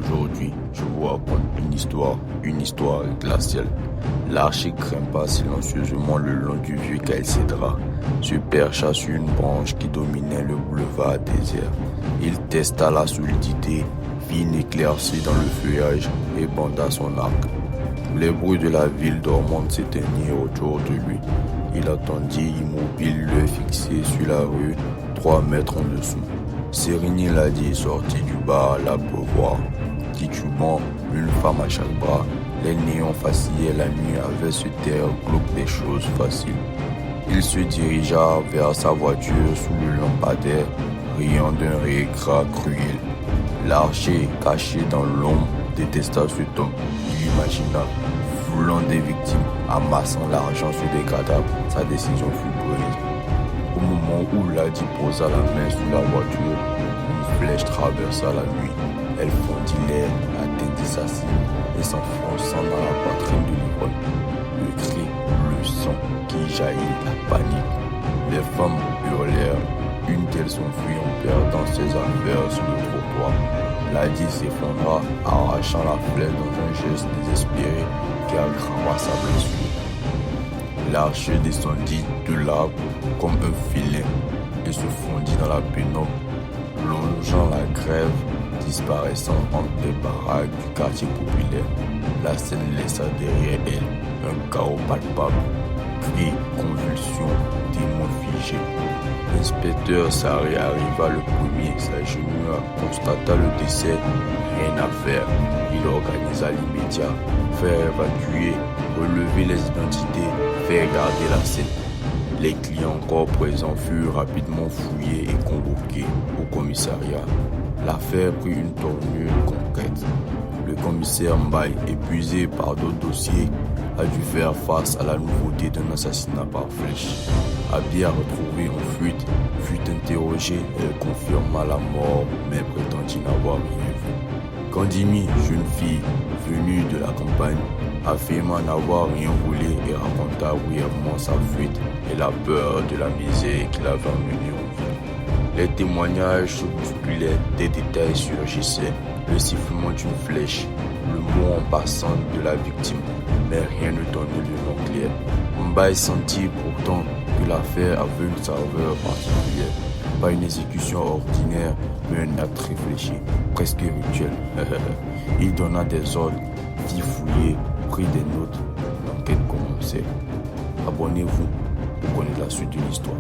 Aujourd'hui, je vous raconte une histoire glaciale. L'archer grimpa silencieusement le long du vieux Caïcédra, se percha sur une branche qui dominait le boulevard désert. Il testa la solidité, vit une éclaircie dans le feuillage et banda son arc. Les bruits de la ville dormante s'éteignirent autour de lui. Il attendit immobile, l'œil fixé sur la rue, 3 mètres en dessous. Sérigny Ladi sortit du bar à l'abreuvoir. Titubant, une femme à chaque bras, les néons facillaient la nuit avec ce terre glauque des choses faciles. Il se dirigea vers sa voiture sous le lampadaire, riant d'un rire gras cruel. L'archer, caché dans l'ombre, détesta cet homme. Il imagina, voulant des victimes, amassant l'argent sur des cadavres. Sa décision fut prise. Au moment où Ladi posa la main sur la voiture, une flèche traversa la nuit. Elle fondit l'air, atteignit sa cible et s'enfonçant dans la poitrine de l'ivrogne. Le cri, le sang qui jaillit, la panique. Les femmes hurlèrent. Une d'elles s'enfuit en perdant ses affaires sur le trottoir. Ladi s'effondra, arrachant la flèche dans un geste désespéré qui aggrava sa blessure. L'archer descendit de l'arbre comme un filet et se fondit dans la pénombre, longeant la grève, disparaissant entre les baraques du quartier populaire. La scène laissa derrière elle un chaos palpable, cris, convulsions, démons figés. L'inspecteur Sarré arriva le premier, s'agenouilla, constata le décès, rien à faire. Il organisa l'immédiat, faire évacuer, relever les identités, faire garder la scène. Les clients encore présents furent rapidement fouillés et convoqués au commissariat. L'affaire prit une tournure concrète. Le commissaire Mbaye, épuisé par d'autres dossiers, a dû faire face à la nouveauté d'un assassinat par flèche. Abia, retrouvée en fuite, fut interrogée. Elle confirma la mort, mais prétendit n'avoir rien vu. Kandimi, jeune fille venue de la campagne, affirma n'avoir rien volé et raconta brièvement sa fuite et la peur de la misère qui l'avait emmené en ville. Les témoignages se bousculaient, des détails surgissaient, le sifflement d'une flèche, le mot en passant de la victime, mais rien ne donnait le nom clair. Mbaye sentit pourtant que l'affaire avait une saveur particulière. Pas une exécution ordinaire, mais un acte réfléchi, presque rituel. Il donna des ordres, fit fouiller, prit des notes. L'enquête commençait. Abonnez-vous pour connaître la suite de l'histoire.